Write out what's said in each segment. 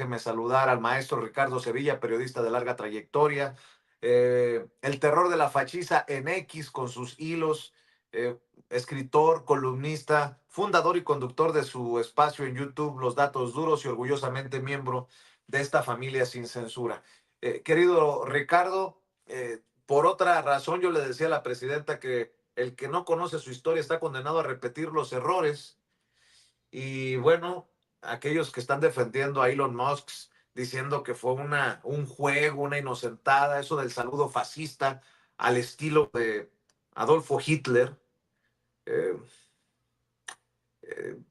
déjeme saludar al maestro Ricardo Sevilla, periodista de larga trayectoria, el terror de la fachiza en X con sus hilos, escritor, columnista, fundador y conductor de su espacio en YouTube, Los Datos Duros, y orgullosamente miembro de esta familia sin censura. Querido Ricardo, por otra razón yo le decía a la presidenta que el que no conoce su historia está condenado a repetir los errores. Y bueno, aquellos que están defendiendo a Elon Musk diciendo que fue un juego, una inocentada, eso del saludo fascista al estilo de Adolfo Hitler, eh,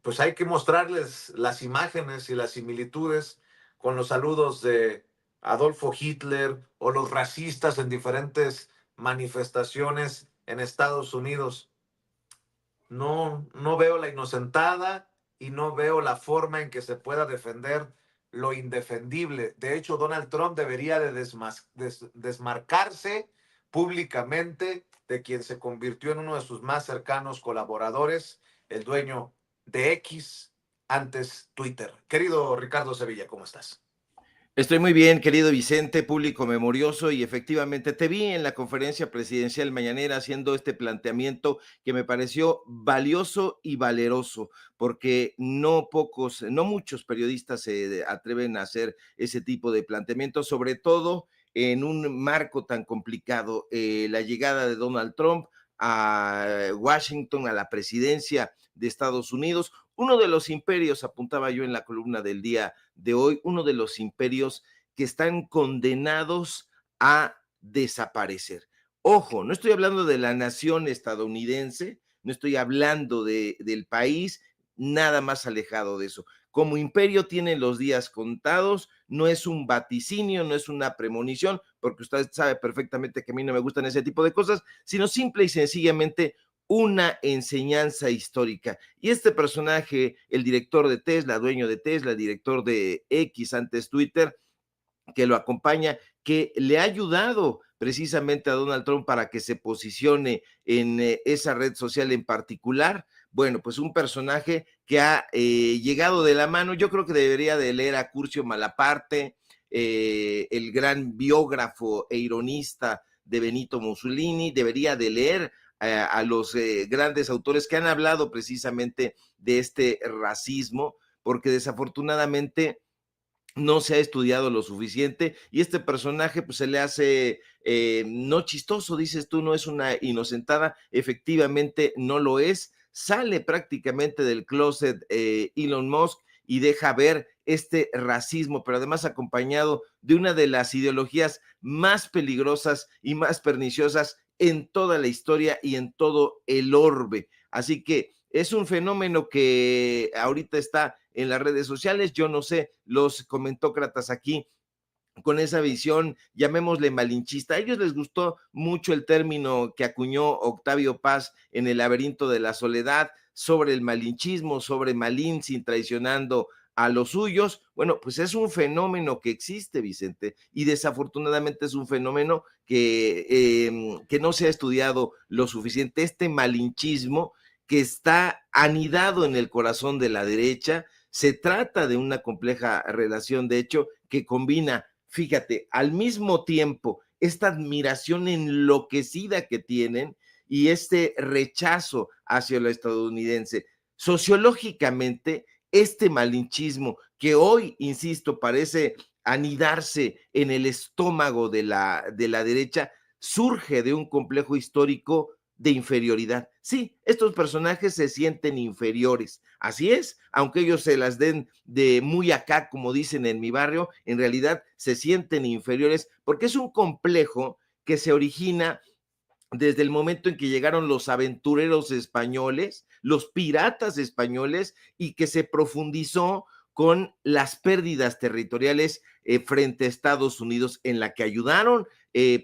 pues hay que mostrarles las imágenes y las similitudes con los saludos de Adolfo Hitler o los racistas en diferentes manifestaciones en Estados Unidos. No veo la inocentada y no veo la forma en que se pueda defender lo indefendible. De hecho, Donald Trump debería de desmarcarse públicamente de quien se convirtió en uno de sus más cercanos colaboradores, el dueño de X, antes Twitter. Querido Ricardo Sevilla, ¿cómo estás? Estoy muy bien, querido Vicente, público memorioso, y efectivamente te vi en la conferencia presidencial mañanera haciendo este planteamiento que me pareció valioso y valeroso, porque no muchos periodistas se atreven a hacer ese tipo de planteamientos, sobre todo en un marco tan complicado. La llegada de Donald Trump a Washington, a la presidencia de Estados Unidos, uno de los imperios, apuntaba yo en la columna del día de hoy, uno de los imperios que están condenados a desaparecer. Ojo, no estoy hablando de la nación estadounidense, no estoy hablando del país, nada más alejado de eso. Como imperio tiene los días contados, no es un vaticinio, no es una premonición, porque usted sabe perfectamente que a mí no me gustan ese tipo de cosas, sino simple y sencillamente una enseñanza histórica. Y este personaje, el director de Tesla, dueño de Tesla, director de X, antes Twitter, que lo acompaña, que le ha ayudado precisamente a Donald Trump para que se posicione en esa red social en particular. Bueno, pues un personaje que ha llegado de la mano. Yo creo que debería de leer a Curcio Malaparte, el gran biógrafo e ironista de Benito Mussolini, debería de leer a los grandes autores que han hablado precisamente de este racismo, porque desafortunadamente no se ha estudiado lo suficiente y este personaje pues se le hace no chistoso, dices tú, no es una inocentada, efectivamente no lo es, sale prácticamente del closet Elon Musk y deja ver este racismo, pero además acompañado de una de las ideologías más peligrosas y más perniciosas en toda la historia y en todo el orbe. Así que es un fenómeno que ahorita está en las redes sociales. Yo no sé, los comentócratas aquí con esa visión, llamémosle malinchista. A ellos les gustó mucho el término que acuñó Octavio Paz en El laberinto de la soledad sobre el malinchismo, sobre Malintzin traicionando a los suyos. Bueno, pues es un fenómeno que existe, Vicente, y desafortunadamente es un fenómeno que no se ha estudiado lo suficiente. Este malinchismo que está anidado en el corazón de la derecha, se trata de una compleja relación, de hecho, que combina, fíjate, al mismo tiempo esta admiración enloquecida que tienen y este rechazo hacia lo estadounidense. Sociológicamente, este malinchismo que hoy, insisto, parece anidarse en el estómago de la derecha, surge de un complejo histórico de inferioridad. Sí, estos personajes se sienten inferiores, así es, aunque ellos se las den de muy acá, como dicen en mi barrio, en realidad se sienten inferiores porque es un complejo que se origina desde el momento en que llegaron los aventureros españoles, los piratas españoles, y que se profundizó con las pérdidas territoriales frente a Estados Unidos, en la que ayudaron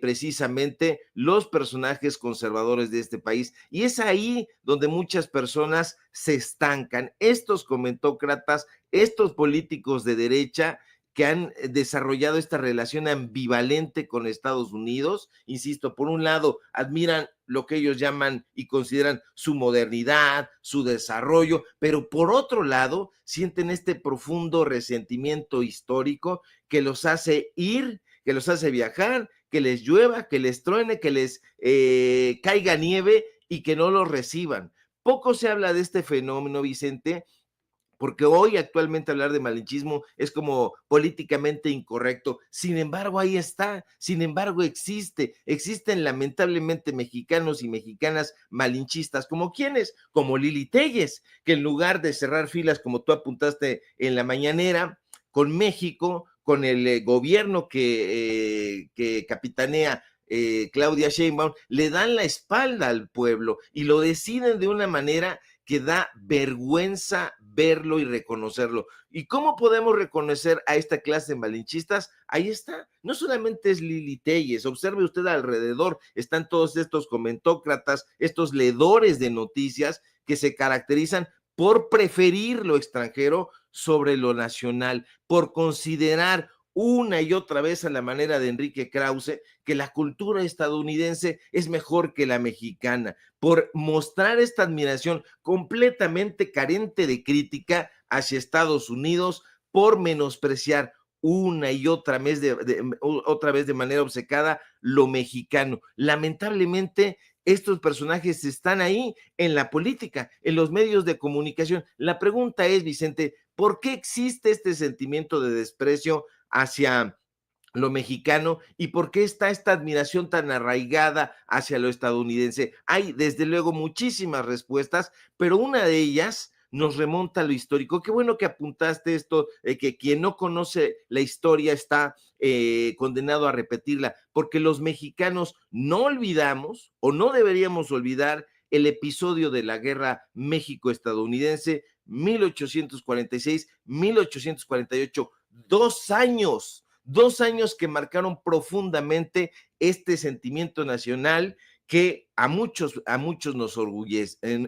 precisamente los personajes conservadores de este país. Y es ahí donde muchas personas se estancan. Estos comentócratas, estos políticos de derecha, que han desarrollado esta relación ambivalente con Estados Unidos. Insisto, por un lado, admiran lo que ellos llaman y consideran su modernidad, su desarrollo, pero por otro lado, sienten este profundo resentimiento histórico que los hace ir, que los hace viajar, que les llueva, que les truene, que les caiga nieve y que no los reciban. Poco se habla de este fenómeno, Vicente, porque hoy actualmente hablar de malinchismo es como políticamente incorrecto. Sin embargo, ahí está, sin embargo existen lamentablemente mexicanos y mexicanas malinchistas, como quienes, como Lili Telles, que en lugar de cerrar filas, como tú apuntaste en la mañanera, con México, con el gobierno que capitanea Claudia Sheinbaum, le dan la espalda al pueblo y lo deciden de una manera que da vergüenza verlo y reconocerlo. ¿Y cómo podemos reconocer a esta clase de malinchistas? Ahí está. No solamente es Lili Telles, observe usted alrededor, están todos estos comentócratas, estos leedores de noticias que se caracterizan por preferir lo extranjero sobre lo nacional, por considerar una y otra vez a la manera de Enrique Krause que la cultura estadounidense es mejor que la mexicana, por mostrar esta admiración completamente carente de crítica hacia Estados Unidos, por menospreciar una y otra vez de manera obcecada lo mexicano. Lamentablemente, estos personajes están ahí en la política, en los medios de comunicación. La pregunta es, Vicente, ¿por qué existe este sentimiento de desprecio hacia lo mexicano y por qué está esta admiración tan arraigada hacia lo estadounidense? Hay desde luego muchísimas respuestas, pero una de ellas nos remonta a lo histórico. Qué bueno que apuntaste esto, que quien no conoce la historia está condenado a repetirla, porque los mexicanos no olvidamos o no deberíamos olvidar el episodio de la guerra México-estadounidense 1846-1848, 2 años 2 años que marcaron profundamente este sentimiento nacional que a muchos nos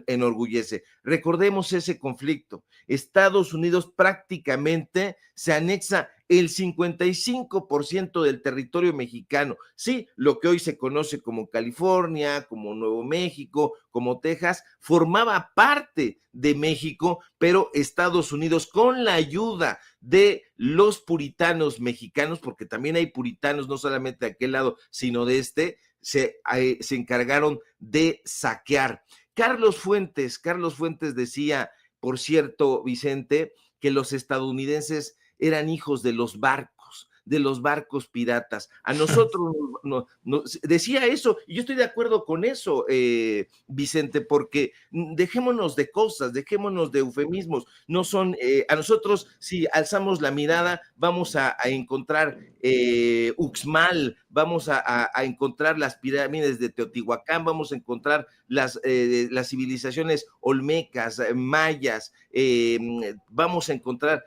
enorgullece. Recordemos ese conflicto. Estados Unidos prácticamente se anexa el 55% del territorio mexicano. Sí, lo que hoy se conoce como California, como Nuevo México, como Texas, formaba parte de México, pero Estados Unidos, con la ayuda de los puritanos mexicanos, porque también hay puritanos no solamente de aquel lado, sino de este, se encargaron de saquear. Carlos Fuentes decía, por cierto, Vicente, que los estadounidenses eran hijos de los barcos piratas. A nosotros decía eso, y yo estoy de acuerdo con eso, Vicente, porque dejémonos de cosas, dejémonos de eufemismos. No son, a nosotros, si alzamos la mirada, vamos a encontrar Uxmal, vamos a encontrar las pirámides de Teotihuacán, vamos a encontrar las civilizaciones olmecas, mayas, vamos a encontrar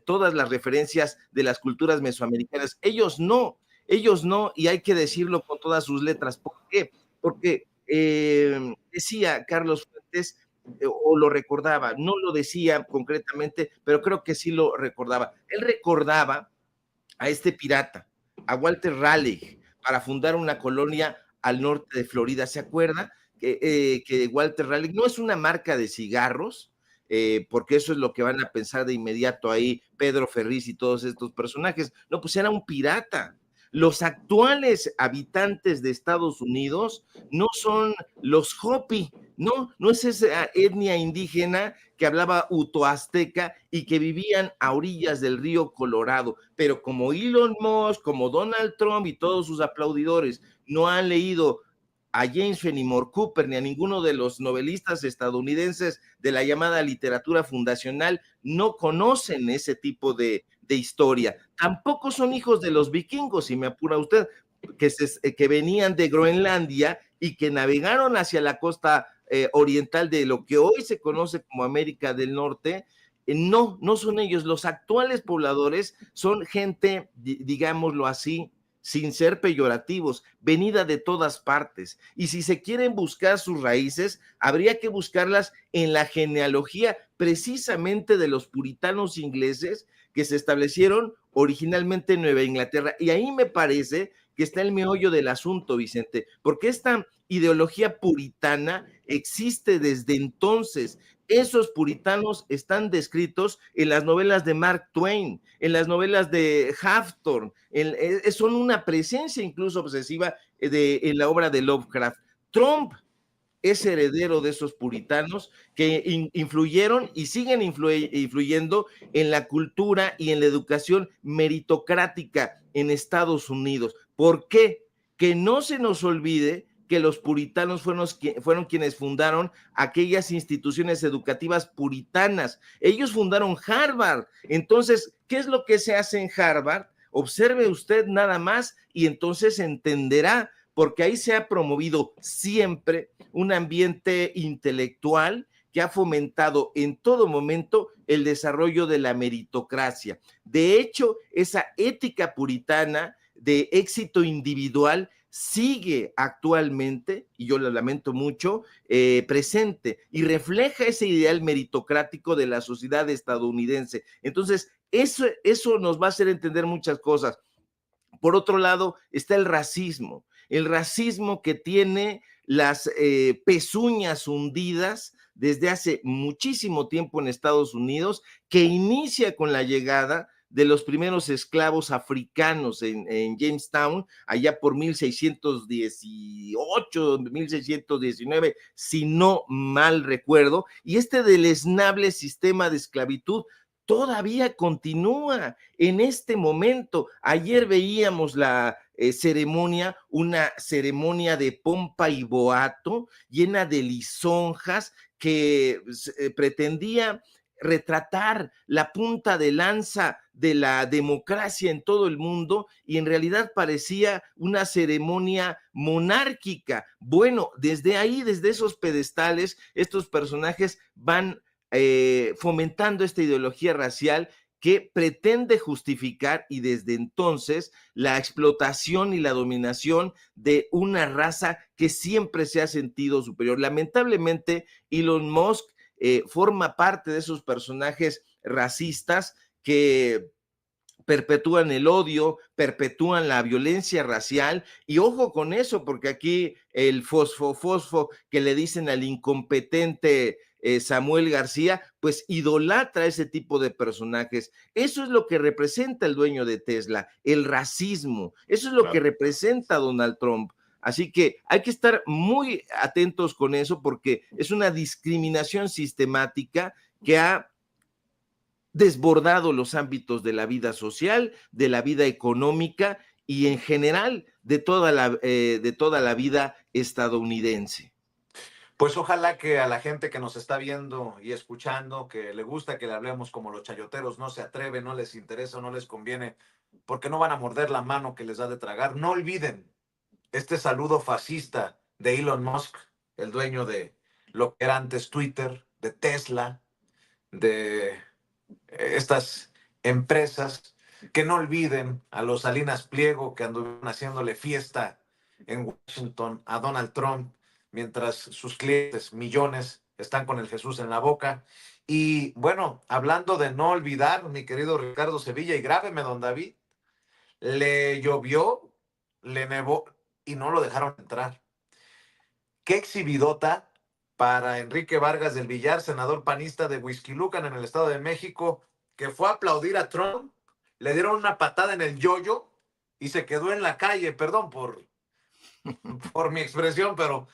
todas las referencias de las culturas mesoamericanas. Ellos no, y hay que decirlo con todas sus letras. ¿Por qué? Porque decía Carlos Fuentes, o lo recordaba, no lo decía concretamente, pero creo que sí lo recordaba. Él recordaba a este pirata, a Walter Raleigh, para fundar una colonia al norte de Florida. ¿Se acuerda? Que Walter Raleigh no es una marca de cigarros, porque eso es lo que van a pensar de inmediato ahí Pedro Ferriz y todos estos personajes. No, pues era un pirata. Los actuales habitantes de Estados Unidos no son los Hopi, no es esa etnia indígena que hablaba utoazteca y que vivían a orillas del río Colorado, pero como Elon Musk, como Donald Trump y todos sus aplaudidores no han leído a James Fenimore Cooper ni a ninguno de los novelistas estadounidenses de la llamada literatura fundacional, no conocen ese tipo de historia. Tampoco son hijos de los vikingos, si me apura usted, que venían de Groenlandia y que navegaron hacia la costa oriental de lo que hoy se conoce como América del Norte. No son ellos. Los actuales pobladores son gente, digámoslo así, sin ser peyorativos, venida de todas partes. Y si se quieren buscar sus raíces, habría que buscarlas en la genealogía precisamente de los puritanos ingleses que se establecieron originalmente en Nueva Inglaterra. Y ahí me parece que está el meollo del asunto, Vicente, porque esta ideología puritana existe desde entonces. Esos puritanos están descritos en las novelas de Mark Twain, en las novelas de Hawthorne, son una presencia incluso obsesiva en la obra de Lovecraft. Trump es heredero de esos puritanos que influyeron y siguen influyendo en la cultura y en la educación meritocrática en Estados Unidos. ¿Por qué? Que no se nos olvide que los puritanos fueron quienes fundaron aquellas instituciones educativas puritanas. Ellos fundaron Harvard. Entonces, ¿qué es lo que se hace en Harvard? Observe usted nada más y entonces entenderá, porque ahí se ha promovido siempre un ambiente intelectual que ha fomentado en todo momento el desarrollo de la meritocracia. De hecho, esa ética puritana de éxito individual sigue actualmente, y yo lo lamento mucho, presente y refleja ese ideal meritocrático de la sociedad estadounidense. Entonces, eso nos va a hacer entender muchas cosas. Por otro lado, está el racismo que tiene las pezuñas hundidas desde hace muchísimo tiempo en Estados Unidos, que inicia con la llegada de los primeros esclavos africanos en Jamestown, allá por 1618, 1619, si no mal recuerdo, y este deleznable sistema de esclavitud todavía continúa en este momento. Ayer veíamos la ceremonia, una ceremonia de pompa y boato, llena de lisonjas, que pretendía retratar la punta de lanza de la democracia en todo el mundo, y en realidad parecía una ceremonia monárquica. Bueno, desde ahí, desde esos pedestales, estos personajes van fomentando esta ideología racial que pretende justificar, y desde entonces, la explotación y la dominación de una raza que siempre se ha sentido superior. Lamentablemente, Elon Musk forma parte de esos personajes racistas que perpetúan el odio, perpetúan la violencia racial, y ojo con eso, porque aquí el fosfo que le dicen al incompetente Samuel García, pues idolatra ese tipo de personajes. Eso es lo que representa el dueño de Tesla, el racismo. Eso es lo que representa Donald Trump. Así que hay que estar muy atentos con eso, porque es una discriminación sistemática que ha desbordado los ámbitos de la vida social, de la vida económica y en general de toda la vida estadounidense. Pues ojalá que a la gente que nos está viendo y escuchando, que le gusta que le hablemos como los chayoteros, no se atreve, no les interesa, no les conviene, porque no van a morder la mano que les da de tragar. No olviden este saludo fascista de Elon Musk, el dueño de lo que era antes Twitter, de Tesla, de estas empresas, que no olviden a los Salinas Pliego que anduvieron haciéndole fiesta en Washington a Donald Trump, mientras sus clientes, millones, están con el Jesús en la boca. Y bueno, hablando de no olvidar, mi querido Ricardo Sevilla, y grábeme, don David, le llovió, le nevó y no lo dejaron entrar. Qué exhibidota para Enrique Vargas del Villar, senador panista de Huixquilucan en el Estado de México, que fue a aplaudir a Trump, le dieron una patada en el yoyo y se quedó en la calle. Perdón por mi expresión, pero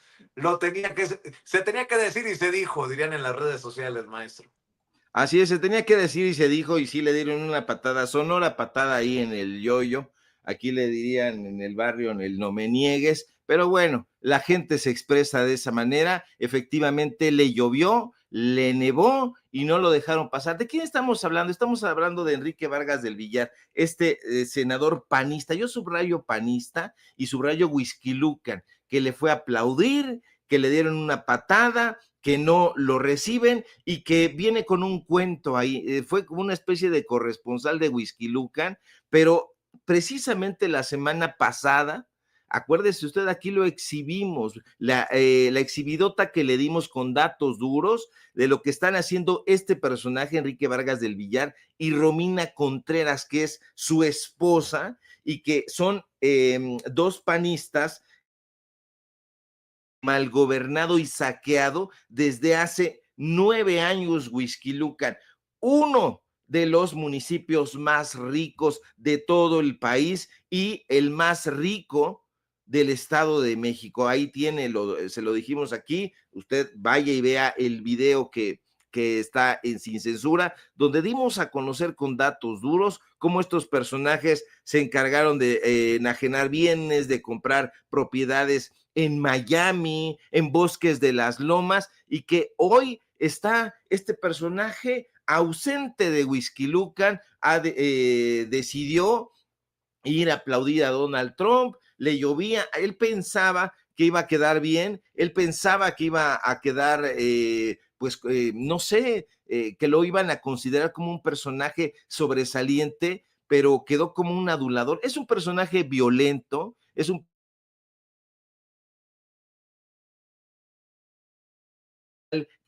se tenía que decir y se dijo, dirían en las redes sociales, maestro. Así es, se tenía que decir y se dijo, y sí le dieron una patada, sonora patada ahí en el yoyo. Aquí le dirían en el barrio, en el no me niegues, pero bueno, la gente se expresa de esa manera. Efectivamente le llovió, le nevó y no lo dejaron pasar. ¿De quién estamos hablando? Estamos hablando de Enrique Vargas del Villar, senador panista. Yo subrayo panista y subrayo Huixquilucan, que le fue a aplaudir, que le dieron una patada, que no lo reciben y que viene con un cuento ahí. Fue como una especie de corresponsal de Huixquilucan, pero precisamente la semana pasada Acuérdese usted, aquí lo exhibimos, la exhibidota que le dimos con datos duros de lo que están haciendo este personaje, Enrique Vargas del Villar, y Romina Contreras, que es su esposa, y que son dos panistas mal gobernado y saqueado desde hace 9 años, Huixquilucan, uno de los municipios más ricos de todo el país y el más rico del Estado de México. Ahí tiene, se lo dijimos aquí, usted vaya y vea el video que está en Sin Censura, donde dimos a conocer con datos duros cómo estos personajes se encargaron de enajenar bienes, de comprar propiedades en Miami, en Bosques de las Lomas, y que hoy está este personaje ausente de Huixquilucan, decidió ir a aplaudir a Donald Trump, le llovía, él pensaba que iba a quedar bien, él pensaba que iba a quedar, no sé, que lo iban a considerar como un personaje sobresaliente, pero quedó como un adulador. Es un personaje violento, es un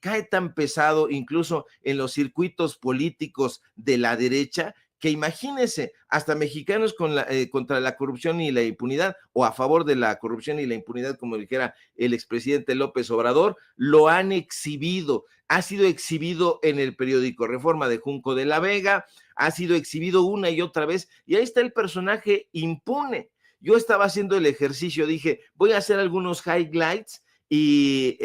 cae tan pesado incluso en los circuitos políticos de la derecha, que imagínense, hasta mexicanos contra la corrupción y la impunidad, o a favor de la corrupción y la impunidad, como dijera el expresidente López Obrador, lo han exhibido. Ha sido exhibido en el periódico Reforma de Junco de la Vega, ha sido exhibido una y otra vez, y ahí está el personaje impune. Yo estaba haciendo el ejercicio, dije, voy a hacer algunos highlights y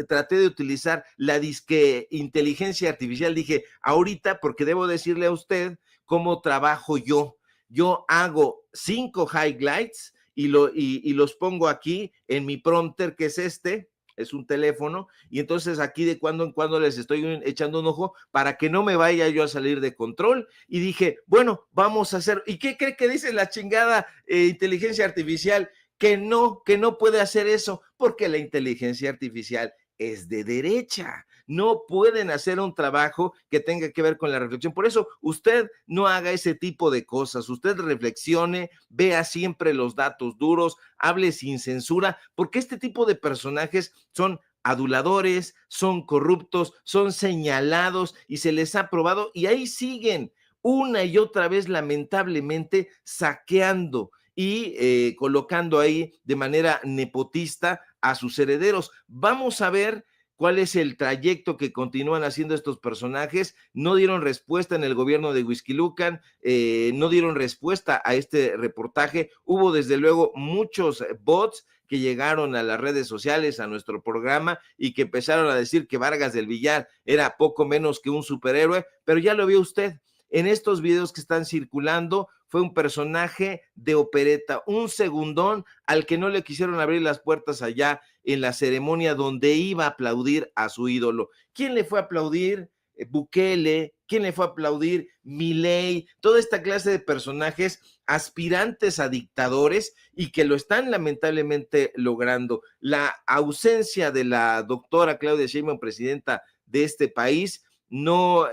traté de utilizar la disque inteligencia artificial. Dije, ahorita, porque debo decirle a usted cómo trabajo yo. Yo hago 5 highlights y los pongo aquí en mi prompter, que es es un teléfono, y entonces aquí de cuando en cuando les estoy echando un ojo para que no me vaya yo a salir de control. Y dije, bueno, vamos a hacer, ¿y qué cree que dice la chingada inteligencia artificial? Que no puede hacer eso, porque la inteligencia artificial es de derecha. No pueden hacer un trabajo que tenga que ver con la reflexión. Por eso usted no haga ese tipo de cosas. Usted reflexione, vea siempre los datos duros, hable sin censura, porque este tipo de personajes son aduladores, son corruptos, son señalados y se les ha probado, y ahí siguen una y otra vez, lamentablemente, saqueando y colocando ahí de manera nepotista a sus herederos. Vamos a ver cuál es el trayecto que continúan haciendo estos personajes. No dieron respuesta en el gobierno de Huixquilucan, no dieron respuesta a este reportaje. Hubo desde luego muchos bots que llegaron a las redes sociales, a nuestro programa, y que empezaron a decir que Vargas del Villar era poco menos que un superhéroe, pero ya lo vio usted. En estos videos que están circulando, fue un personaje de opereta, un segundón al que no le quisieron abrir las puertas allá en la ceremonia donde iba a aplaudir a su ídolo. ¿Quién le fue a aplaudir? Bukele. ¿Quién le fue a aplaudir? Milei. Toda esta clase de personajes aspirantes a dictadores y que lo están lamentablemente logrando. La ausencia de la doctora Claudia Sheinbaum, presidenta de este país, no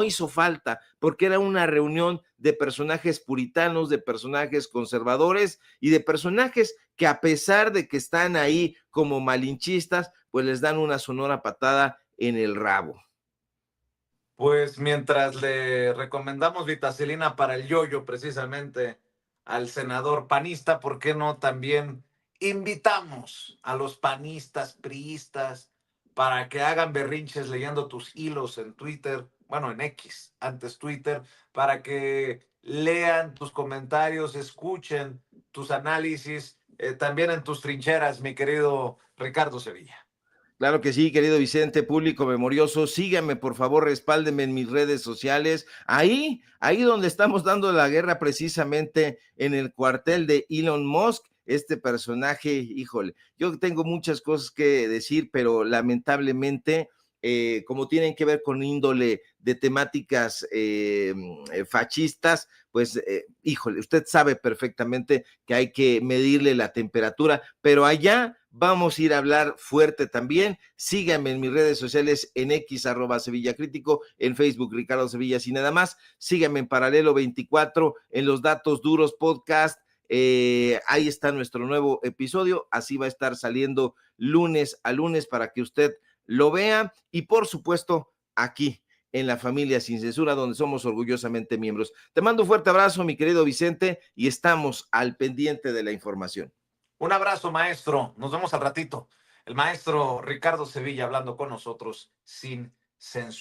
hizo falta, porque era una reunión de personajes puritanos, de personajes conservadores y de personajes que, a pesar de que están ahí como malinchistas, pues les dan una sonora patada en el rabo. Pues mientras le recomendamos vitacilina para el yoyo precisamente al senador panista, ¿por qué no también invitamos a los panistas, priistas, para que hagan berrinches leyendo tus hilos en Twitter, bueno, en X, antes Twitter, para que lean tus comentarios, escuchen tus análisis, también en tus trincheras, mi querido Ricardo Sevilla? Claro que sí, querido Vicente, público memorioso, síganme, por favor, respáldenme en mis redes sociales, ahí donde estamos dando la guerra, precisamente en el cuartel de Elon Musk. Este personaje, híjole, yo tengo muchas cosas que decir, pero lamentablemente, como tienen que ver con índole de temáticas fascistas, pues, híjole, usted sabe perfectamente que hay que medirle la temperatura, pero allá vamos a ir a hablar fuerte también. Síganme en mis redes sociales, en X, @SevillaCrítico, en Facebook, Ricardo Sevilla, y nada más. Síganme en Paralelo 24, en Los Datos Duros Podcast, Ahí está nuestro nuevo episodio, así va a estar saliendo lunes a lunes para que usted lo vea y por supuesto aquí en La Familia Sin Censura, donde somos orgullosamente miembros. Te mando un fuerte abrazo, mi querido Vicente, y estamos al pendiente de la información. Un abrazo, maestro. Nos vemos al ratito. El maestro Ricardo Sevilla hablando con nosotros sin censura.